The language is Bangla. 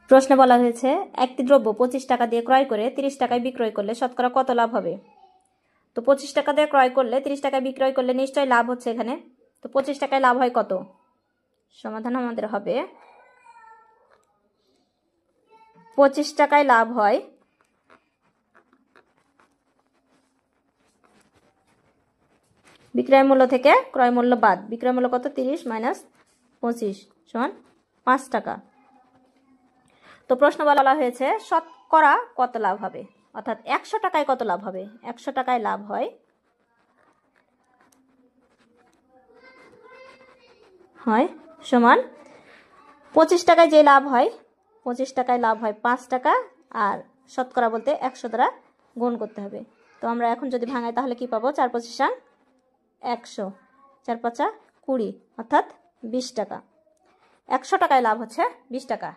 প্রশ্নে বলা হয়েছে একটি দ্রব্য 25 টাকা দিয়ে ক্রয় করে 30 টাকায় বিক্রয় করলে শতকরা কত লাভ হবে। তো 25 টাকা দিয়ে ক্রয় করলে 30 টাকায় বিক্রয় করলে নিশ্চয়ই লাভ হচ্ছে এখানে। তো 25 টাকায় লাভ হয় কত? সমাধান আমাদের হবে 25 টাকায় লাভ হয় বিক্রয় মূল্য থেকে ক্রয় মূল্য বাদ। বিক্রয় মূল্য কত? 30 মাইনাস 25 সমান 5 টাকা। তো প্রশ্ন বলা হয়েছে শতকরা কত লাভ হবে, অর্থাৎ 100 টাকায় কত লাভ হবে। 100 টাকায় লাভ হয় সমান 25 টাকায় যে লাভ হয় 25 টাকায় লাভ হয় 5 টাকা, আর শতকরা বলতে 100 দ্বারা গুণ করতে হবে। তো আমরা এখন যদি ভাঙাই তাহলে কি পাবো? 4 25 100, 4 5 20, অর্থাৎ 20 টাকা। 100 টাকায় লাভ হচ্ছে 20 টাকা।